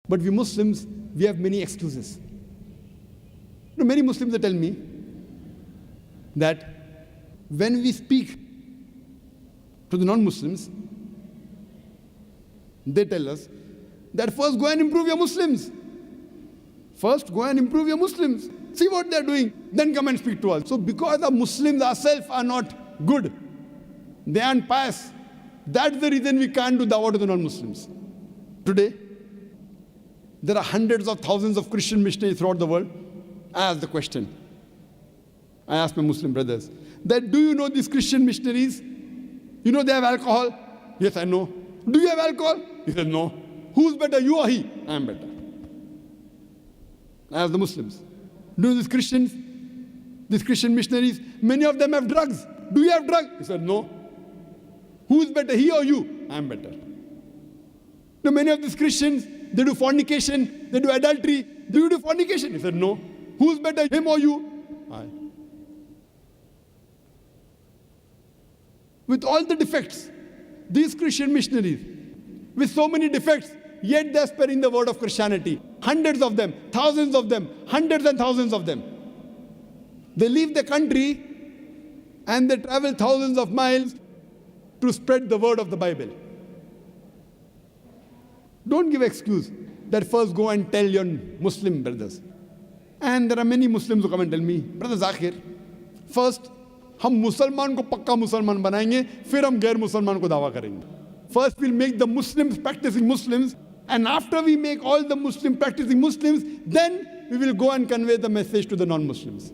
But we Muslims, we have many excuses. Many Muslims tell me that when we speak to the non-Muslims, they tell us that first go and improve your Muslims. First go and improve your Muslims. See what they're doing, then come and speak to us. So because the Muslims ourselves are not good, they aren't pious, that's the reason we can't do dawah to the non-Muslims. Today, there are hundreds of thousands of Christian missionaries throughout the world. I ask the question. I ask my Muslim brothers, that do you know these Christian missionaries? You know they have alcohol? Yes, I know. Do you have alcohol? He said, no. Who's better, you or he? I am better. I ask the Muslims. Do you know these Christians? These Christian missionaries, many of them have drugs. Do you have drugs? He said, no. Who's better, he or you? I am better. Now, many of these Christians, they do fornication, they do adultery. Do you do fornication? He said, no. Who's better, him or you? I. With all the defects, these Christian missionaries, with so many defects, yet they're spreading the word of Christianity. Hundreds of them, thousands of them, hundreds and thousands of them. They leave the country and they travel thousands of miles to spread the word of the Bible. Don't give excuse that first go and tell your Muslim brothers. And there are many Muslims who come and tell me, Brother Zakir, first हम मुसलमान को पक्का मुसलमान बनाएंगे, फिर हम गैर मुसलमान को दावा करेंगे. First we'll make the Muslims practicing Muslims, and after we make all the Muslim practicing Muslims, then we will go and convey the message to the non-Muslims.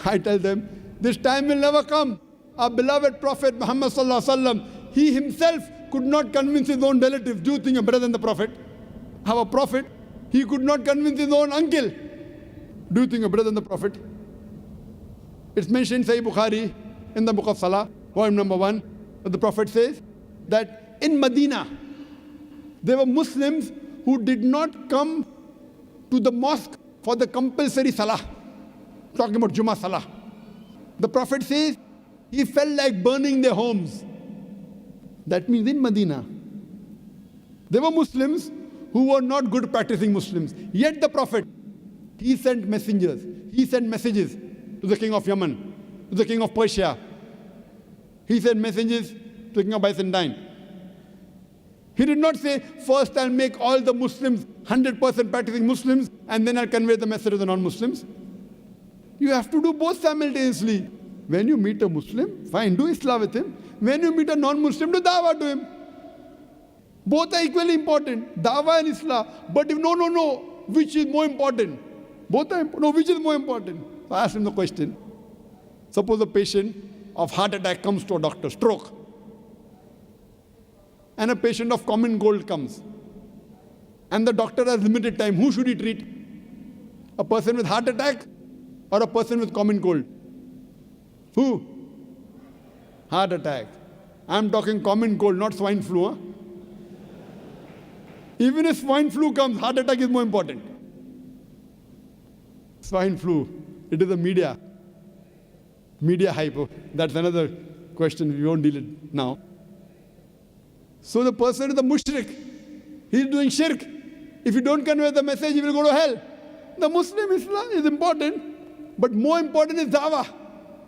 I tell them, this time will never come. Our beloved Prophet Muhammad sallallahu alaihi wasallam, he himself could not convince his own relatives. Do you think you're better than the Prophet? Our Prophet, he could not convince his own uncle. Do you think you're better than the Prophet? It's mentioned in Sahih Bukhari, in the book of Salah, volume number 1, that the Prophet says that in Medina, there were Muslims who did not come to the mosque for the compulsory Salah. Talking about Jummah Salah. The Prophet says he felt like burning their homes. That means in Medina, there were Muslims who were not good practicing Muslims. Yet the Prophet, he sent messengers, he sent messages to the king of Yemen, to the king of Persia. He sent messages to the king of Byzantine. He did not say, first I'll make all the Muslims 100% practicing Muslims and then I'll convey the message to the non-Muslims. You have to do both simultaneously. When you meet a Muslim, fine, do Islam with him. When you meet a non-Muslim, do dawah to him. Both are equally important, dawah and Islam. But if no, which is more important? Both are important. No, which is more important? So I asked him the question. Suppose a patient of heart attack comes to a doctor, stroke. And a patient of common cold comes. And the doctor has limited time. Who should he treat? A person with heart attack or a person with common cold? Who? Heart attack. I'm talking common cold, not swine flu. Huh? Even if swine flu comes, heart attack is more important. Swine flu, it is a media hype. That's another question, we won't deal it now. So the person is a mushrik. He's doing shirk. If you don't convey the message, he will go to hell. The Muslim Islam is important, but more important is dawah.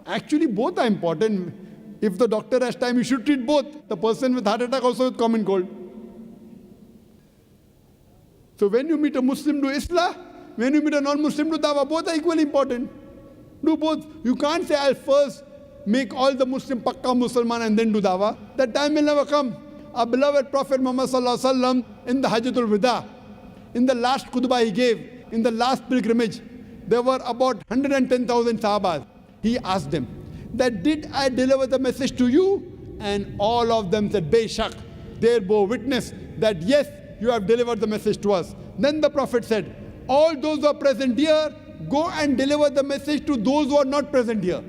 Actually, both are important. If the doctor has time, you should treat both. The person with heart attack also with common cold. So when you meet a Muslim, do Islah. When you meet a non-Muslim, do dawah. Both are equally important. Do both. You can't say, I'll first make all the Muslim pakka Musliman and then do dawah. That time will never come. Our beloved Prophet Muhammad sallallahu alaihi wasallam in the Hajjatul Wida, in the last khutbah he gave, in the last pilgrimage, there were about 110,000 Sahabas. He asked them, that did I deliver the message to you? And all of them said, Bayshak. They bore witness that yes, you have delivered the message to us. Then the Prophet said, all those who are present here, go and deliver the message to those who are not present here.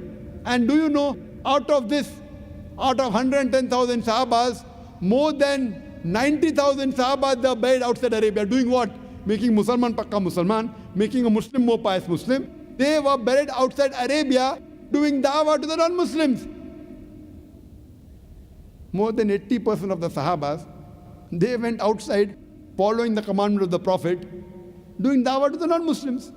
And do you know, out of 110,000 Sahabas, more than 90,000 Sahabas, they are buried outside Arabia. Doing what? Making Musalman pakka Musalman, making a Muslim more pious Muslim. They were buried outside Arabia doing dawah to the non-Muslims. More than 80% of the Sahabas, they went outside following the commandment of the Prophet, doing dawah to the non-Muslims.